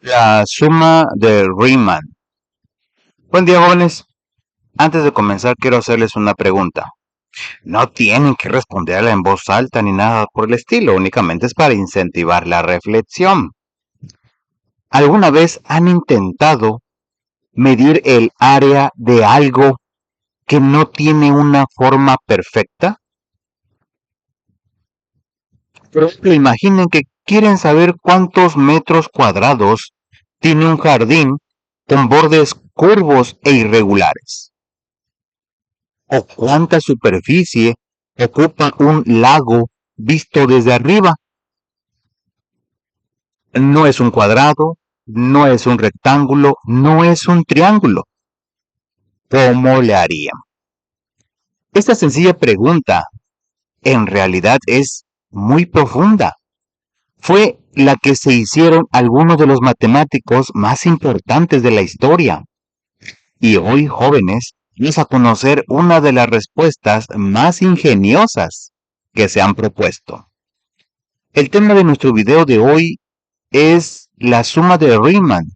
La suma de Riemann. Buen día, jóvenes. Antes de comenzar, quiero hacerles una pregunta. No tienen que responderla en voz alta ni nada por el estilo, únicamente es para incentivar la reflexión. ¿Alguna vez han intentado medir el área de algo que no tiene una forma perfecta? Por ejemplo, imaginen que quieren saber cuántos metros cuadrados tiene un jardín con bordes curvos e irregulares. ¿O cuánta superficie ocupa un lago visto desde arriba? No es un cuadrado, no es un rectángulo, no es un triángulo. ¿Cómo le harían? Esta sencilla pregunta en realidad es muy profunda. Fue la que se hicieron algunos de los matemáticos más importantes de la historia. Y hoy, jóvenes, vamos a conocer una de las respuestas más ingeniosas que se han propuesto. El tema de nuestro video de hoy es la suma de Riemann,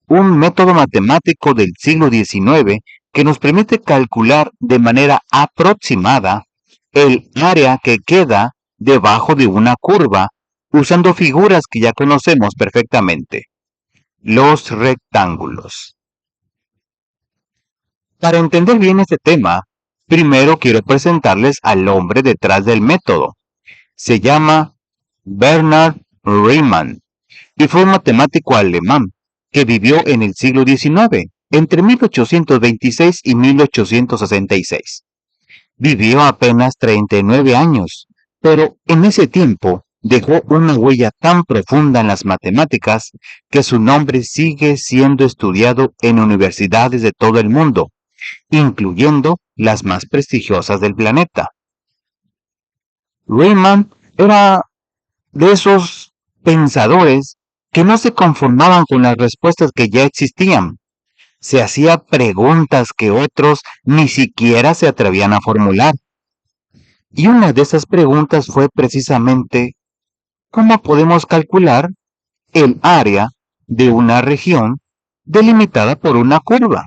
un método matemático del siglo XIX que nos permite calcular de manera aproximada el área que queda debajo de una curva usando figuras que ya conocemos perfectamente, los rectángulos. Para entender bien este tema, primero quiero presentarles al hombre detrás del método. Se llama Bernhard Riemann y fue un matemático alemán que vivió en el siglo XIX, entre 1826 y 1866. Vivió apenas 39 años, pero en ese tiempo dejó una huella tan profunda en las matemáticas que su nombre sigue siendo estudiado en universidades de todo el mundo, incluyendo las más prestigiosas del planeta. Riemann era de esos pensadores que no se conformaban con las respuestas que ya existían. Se hacía preguntas que otros ni siquiera se atrevían a formular. Y una de esas preguntas fue precisamente, ¿cómo podemos calcular el área de una región delimitada por una curva?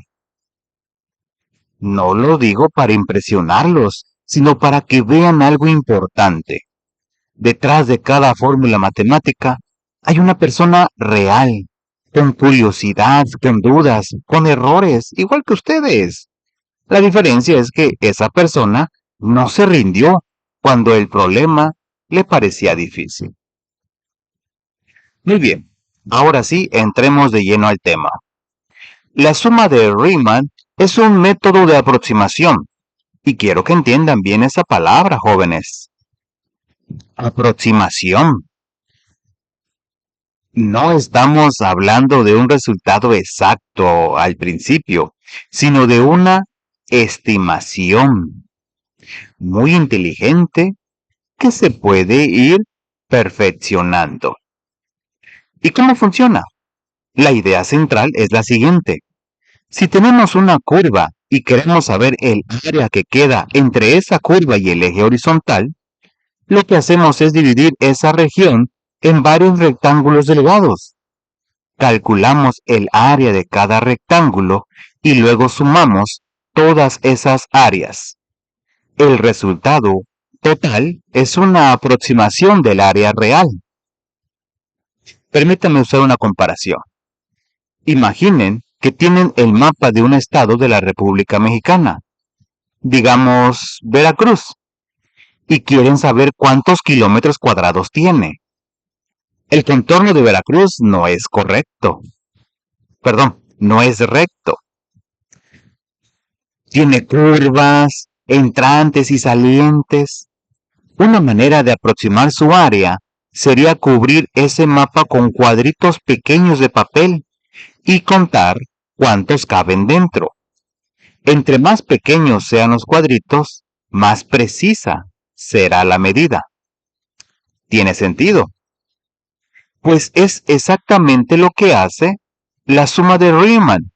No lo digo para impresionarlos, sino para que vean algo importante. Detrás de cada fórmula matemática hay una persona real, con curiosidad, con dudas, con errores, igual que ustedes. La diferencia es que esa persona no se rindió cuando el problema le parecía difícil. Muy bien, ahora sí, entremos de lleno al tema. La suma de Riemann es un método de aproximación, y quiero que entiendan bien esa palabra, jóvenes. Aproximación. No estamos hablando de un resultado exacto al principio, sino de una estimación muy inteligente que se puede ir perfeccionando. ¿Y cómo funciona? La idea central es la siguiente. Si tenemos una curva y queremos saber el área que queda entre esa curva y el eje horizontal, lo que hacemos es dividir esa región en varios rectángulos delgados. Calculamos el área de cada rectángulo y luego sumamos todas esas áreas. El resultado total es una aproximación del área real. Permítanme usar una comparación. Imaginen que tienen el mapa de un estado de la República Mexicana, digamos Veracruz, y quieren saber cuántos kilómetros cuadrados tiene. El contorno de Veracruz no es correcto. Perdón, no es recto. Tiene curvas, entrantes y salientes. Una manera de aproximar su área sería cubrir ese mapa con cuadritos pequeños de papel y contar cuántos caben dentro. Entre más pequeños sean los cuadritos, más precisa será la medida. ¿Tiene sentido? Pues es exactamente lo que hace la suma de Riemann,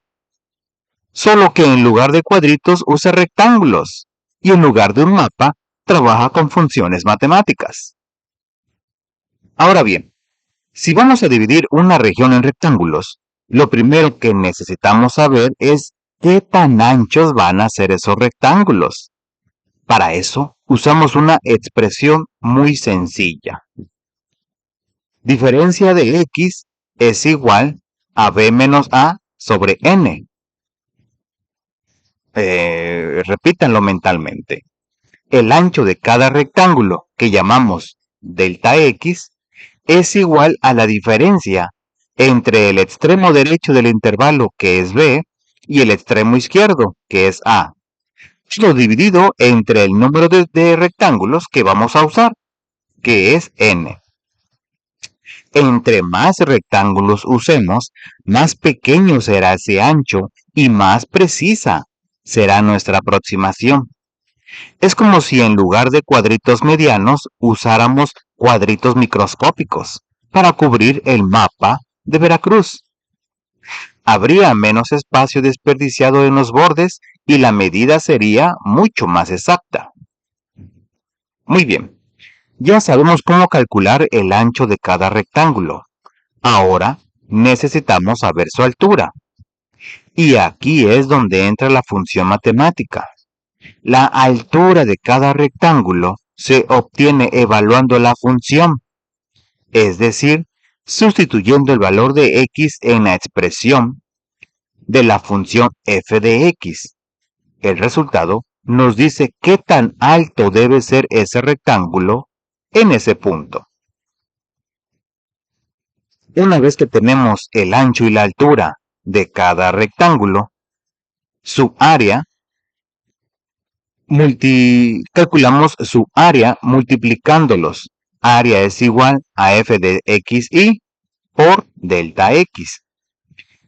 solo que en lugar de cuadritos usa rectángulos y en lugar de un mapa trabaja con funciones matemáticas. Ahora bien, Si vamos a dividir una región en rectángulos, lo primero que necesitamos saber es qué tan anchos van a ser esos rectángulos. Para eso, usamos una expresión muy sencilla. Diferencia de x es igual a b menos a sobre n. Repítanlo mentalmente. El ancho de cada rectángulo, que llamamos delta x, es igual a la diferencia entre el extremo derecho del intervalo, que es b, y el extremo izquierdo, que es a. Lo dividido entre el número de rectángulos que vamos a usar, que es n. Entre más rectángulos usemos, más pequeño será ese ancho y más precisa será nuestra aproximación. Es como si en lugar de cuadritos medianos usáramos cuadritos microscópicos para cubrir el mapa de Veracruz. Habría menos espacio desperdiciado en los bordes y la medida sería mucho más exacta. Muy bien, ya sabemos cómo calcular el ancho de cada rectángulo. Ahora necesitamos saber su altura. Y aquí es donde entra la función matemática. La altura de cada rectángulo se obtiene evaluando la función, es decir, sustituyendo el valor de x en la expresión de la función f de x. El resultado nos dice qué tan alto debe ser ese rectángulo en ese punto. Una vez que tenemos el ancho y la altura de cada rectángulo, su área, calculamos su área multiplicándolos. Área es igual a f de xy por delta x.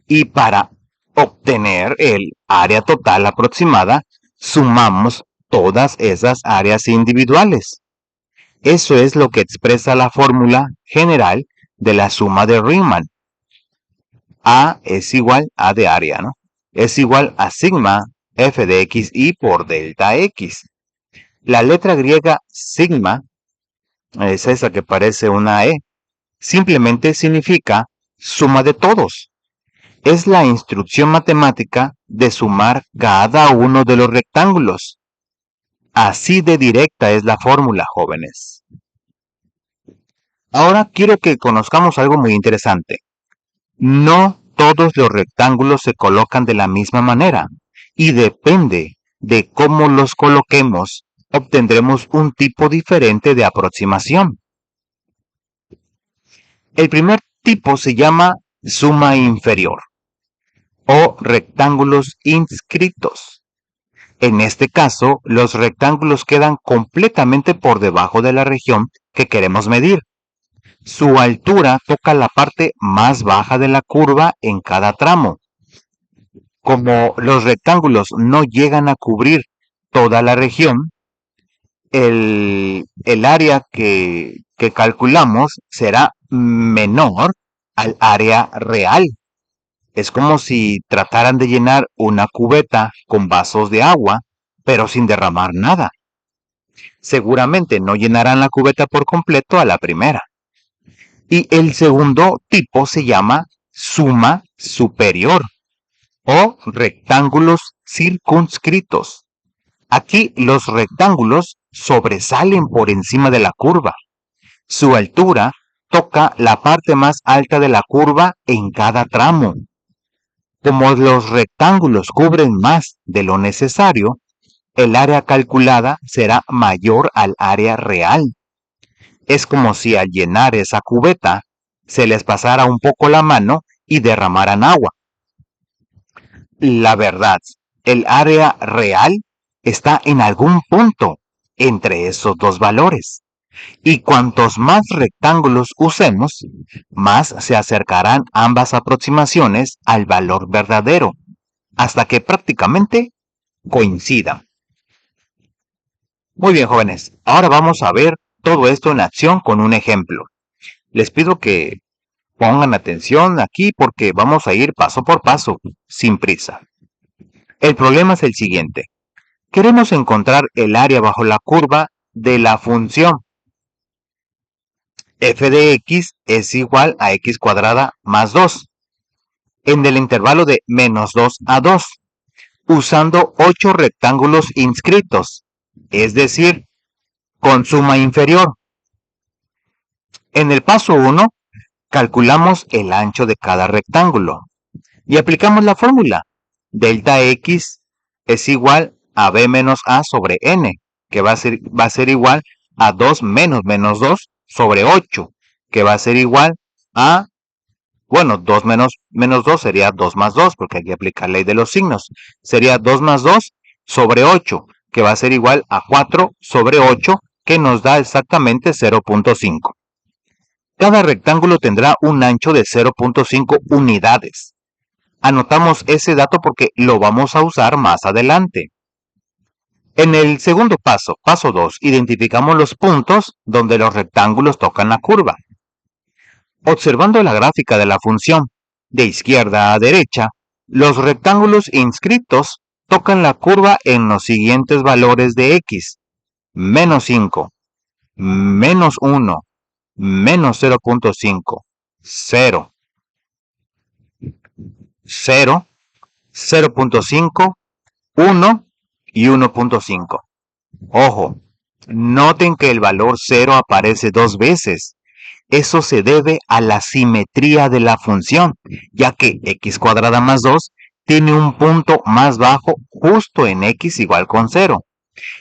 Y para obtener el área total aproximada, sumamos todas esas áreas individuales. Eso es lo que expresa la fórmula general de la suma de Riemann. A es igual a de área, ¿no? Es igual a sigma f de xy por delta x. La letra griega sigma es esa que parece una E. Simplemente significa suma de todos. Es la instrucción matemática de sumar cada uno de los rectángulos. Así de directa es la fórmula, jóvenes. Ahora quiero que conozcamos algo muy interesante. No todos los rectángulos se colocan de la misma manera y depende de cómo los coloquemos, obtendremos un tipo diferente de aproximación. El primer tipo se llama suma inferior o rectángulos inscritos. En este caso, los rectángulos quedan completamente por debajo de la región que queremos medir. Su altura toca la parte más baja de la curva en cada tramo. Como los rectángulos no llegan a cubrir toda la región, el área que calculamos será menor al área real. Es como si trataran de llenar una cubeta con vasos de agua, pero sin derramar nada. Seguramente no llenarán la cubeta por completo a la primera. Y el segundo tipo se llama suma superior o rectángulos circunscritos. Aquí los rectángulos sobresalen por encima de la curva. Su altura toca la parte más alta de la curva en cada tramo. Como los rectángulos cubren más de lo necesario, el área calculada será mayor al área real. Es como si al llenar esa cubeta se les pasara un poco la mano y derramaran agua. La verdad, el área real está en algún punto entre esos dos valores. Y cuantos más rectángulos usemos, más se acercarán ambas aproximaciones al valor verdadero, hasta que prácticamente coincidan. Muy bien, jóvenes, ahora vamos a ver todo esto en acción con un ejemplo. Les pido que pongan atención aquí porque vamos a ir paso por paso, sin prisa. El problema es el siguiente. Queremos encontrar el área bajo la curva de la función. f de x es igual a x cuadrada más 2, en el intervalo de menos 2 a 2, usando 8 rectángulos inscritos, es decir, con suma inferior. En el paso 1, calculamos el ancho de cada rectángulo y aplicamos la fórmula. Delta x es igual a b menos a sobre n, que va a ser igual a 2 menos menos 2 sobre 8, que va a ser igual a, bueno, 2 menos 2 sería 2 más 2, porque hay que aplicar la ley de los signos. Sería 2 más 2 sobre 8, que va a ser igual a 4 sobre 8, que nos da exactamente 0.5. Cada rectángulo tendrá un ancho de 0.5 unidades. Anotamos ese dato porque lo vamos a usar más adelante. En el segundo paso, paso 2, identificamos los puntos donde los rectángulos tocan la curva. Observando la gráfica de la función, de izquierda a derecha, los rectángulos inscritos tocan la curva en los siguientes valores de x: menos 5, menos 1, menos 0.5, 0, 0, 0.5, 1 y 1.5. Ojo, noten que el valor 0 aparece 2 veces. Eso se debe a la simetría de la función, ya que x cuadrada más 2 tiene un punto más bajo justo en x igual con 0,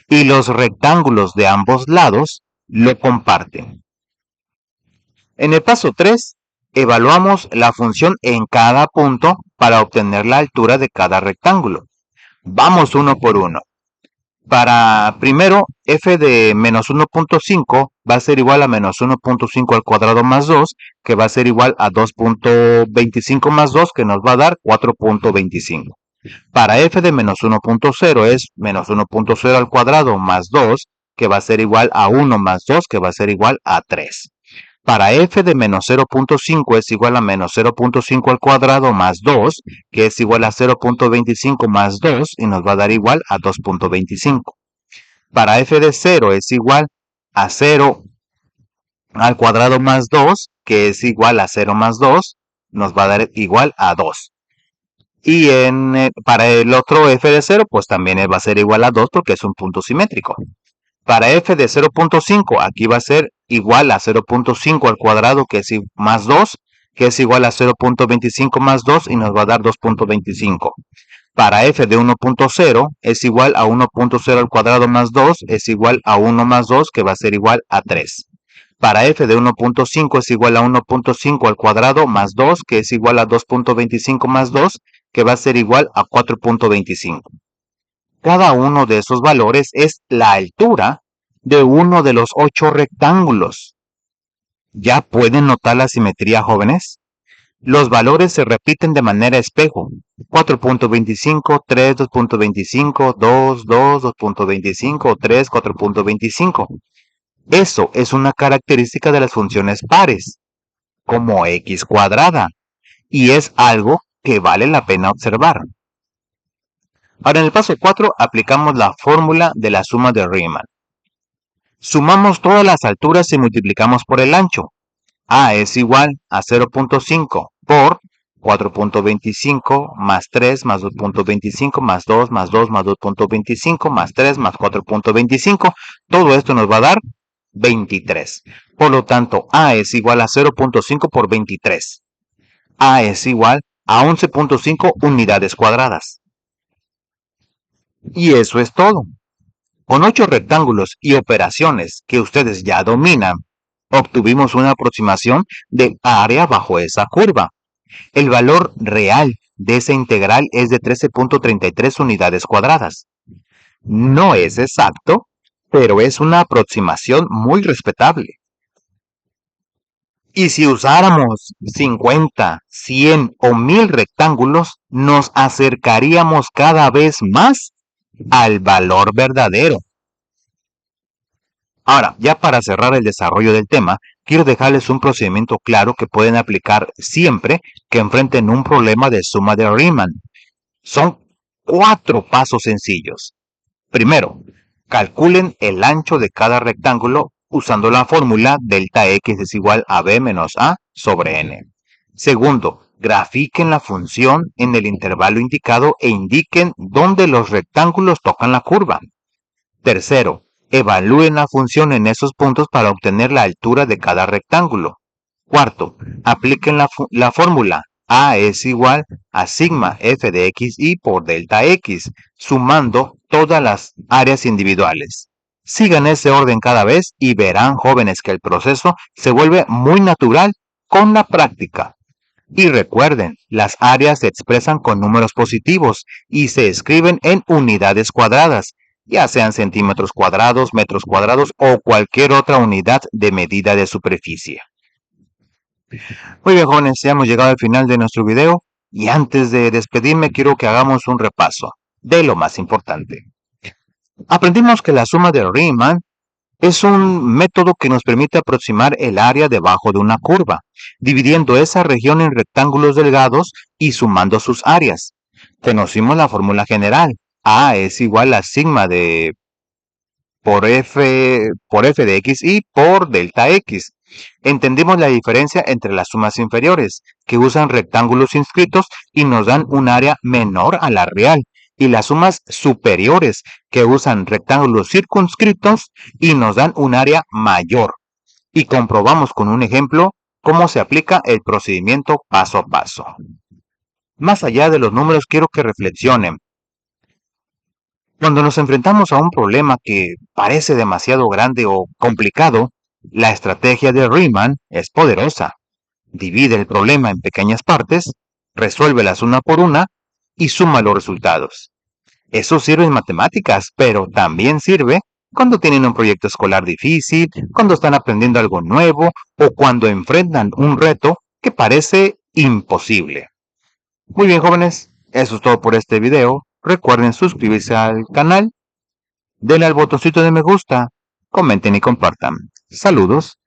y los rectángulos de ambos lados lo comparten. En el paso 3, evaluamos la función en cada punto para obtener la altura de cada rectángulo. Vamos uno por uno. Para primero, f de menos 1.5 va a ser igual a menos 1.5 al cuadrado más 2, que va a ser igual a 2.25 más 2, que nos va a dar 4.25. Para f de menos 1.0 es menos 1.0 al cuadrado más 2, que va a ser igual a 1 más 2, que va a ser igual a 3. Para f de menos 0.5 es igual a menos 0.5 al cuadrado más 2, que es igual a 0.25 más 2, y nos va a dar igual a 2.25. Para f de 0 es igual a 0 al cuadrado más 2, que es igual a 0 más 2, nos va a dar igual a 2. Y para el otro f de 0, pues también va a ser igual a 2 porque es un punto simétrico. Para f de 0.5, aquí va a ser igual a 0.5 al cuadrado, que es más 2, que es igual a 0.25 más 2, y nos va a dar 2.25. Para f de 1.0 es igual a 1.0 al cuadrado más 2, es igual a 1 más 2, que va a ser igual a 3. Para f de 1.5 es igual a 1.5 al cuadrado más 2, que es igual a 2.25 más 2, que va a ser igual a 4.25. Cada uno de esos valores es la altura de uno de los 8 rectángulos. ¿Ya pueden notar la simetría, jóvenes? Los valores se repiten de manera espejo. 4.25, 3, 2.25, 2, 2, 2.25, 3, 4.25. Eso es una característica de las funciones pares, como x cuadrada, y es algo que vale la pena observar. Ahora en el paso 4 aplicamos la fórmula de la suma de Riemann. Sumamos todas las alturas y multiplicamos por el ancho. A es igual a 0.5 por 4.25 más 3 más 2.25 más 2 más 2 más 2.25 más 3 más 4.25. Todo esto nos va a dar 23. Por lo tanto, A es igual a 0.5 por 23. A es igual a 11.5 unidades cuadradas. Y eso es todo. Con 8 rectángulos y operaciones que ustedes ya dominan, obtuvimos una aproximación del área bajo esa curva. El valor real de esa integral es de 13.33 unidades cuadradas. No es exacto, pero es una aproximación muy respetable. Y si usáramos 50, 100 o 1000 rectángulos, nos acercaríamos cada vez más al valor verdadero. Ahora, ya para cerrar el desarrollo del tema, quiero dejarles un procedimiento claro que pueden aplicar siempre que enfrenten un problema de suma de Riemann. Son 4 pasos sencillos. Primero, calculen el ancho de cada rectángulo usando la fórmula delta x es igual a b menos a sobre n. Segundo, grafiquen la función en el intervalo indicado e indiquen dónde los rectángulos tocan la curva. Tercero, evalúen la función en esos puntos para obtener la altura de cada rectángulo. Cuarto, apliquen la fórmula a es igual a sigma f de xy por delta x, sumando todas las áreas individuales. Sigan ese orden cada vez y verán, jóvenes, que el proceso se vuelve muy natural con la práctica. Y recuerden, las áreas se expresan con números positivos y se escriben en unidades cuadradas, ya sean centímetros cuadrados, metros cuadrados o cualquier otra unidad de medida de superficie. Muy bien, jóvenes, ya hemos llegado al final de nuestro video y antes de despedirme quiero que hagamos un repaso de lo más importante. Aprendimos que la suma de Riemann es un método que nos permite aproximar el área debajo de una curva, dividiendo esa región en rectángulos delgados y sumando sus áreas. Conocimos la fórmula general. A es igual a sigma de por f de xy por delta x. Entendimos la diferencia entre las sumas inferiores, que usan rectángulos inscritos y nos dan un área menor a la real, y las sumas superiores, que usan rectángulos circunscritos y nos dan un área mayor. Y comprobamos con un ejemplo cómo se aplica el procedimiento paso a paso. Más allá de los números, quiero que reflexionen. Cuando nos enfrentamos a un problema que parece demasiado grande o complicado, la estrategia de Riemann es poderosa. Divide el problema en pequeñas partes, resuélvelas una por una y suma los resultados. Eso sirve en matemáticas, pero también sirve cuando tienen un proyecto escolar difícil, cuando están aprendiendo algo nuevo o cuando enfrentan un reto que parece imposible. Muy bien, jóvenes, eso es todo por este video. Recuerden suscribirse al canal, denle al botoncito de me gusta, comenten y compartan. Saludos.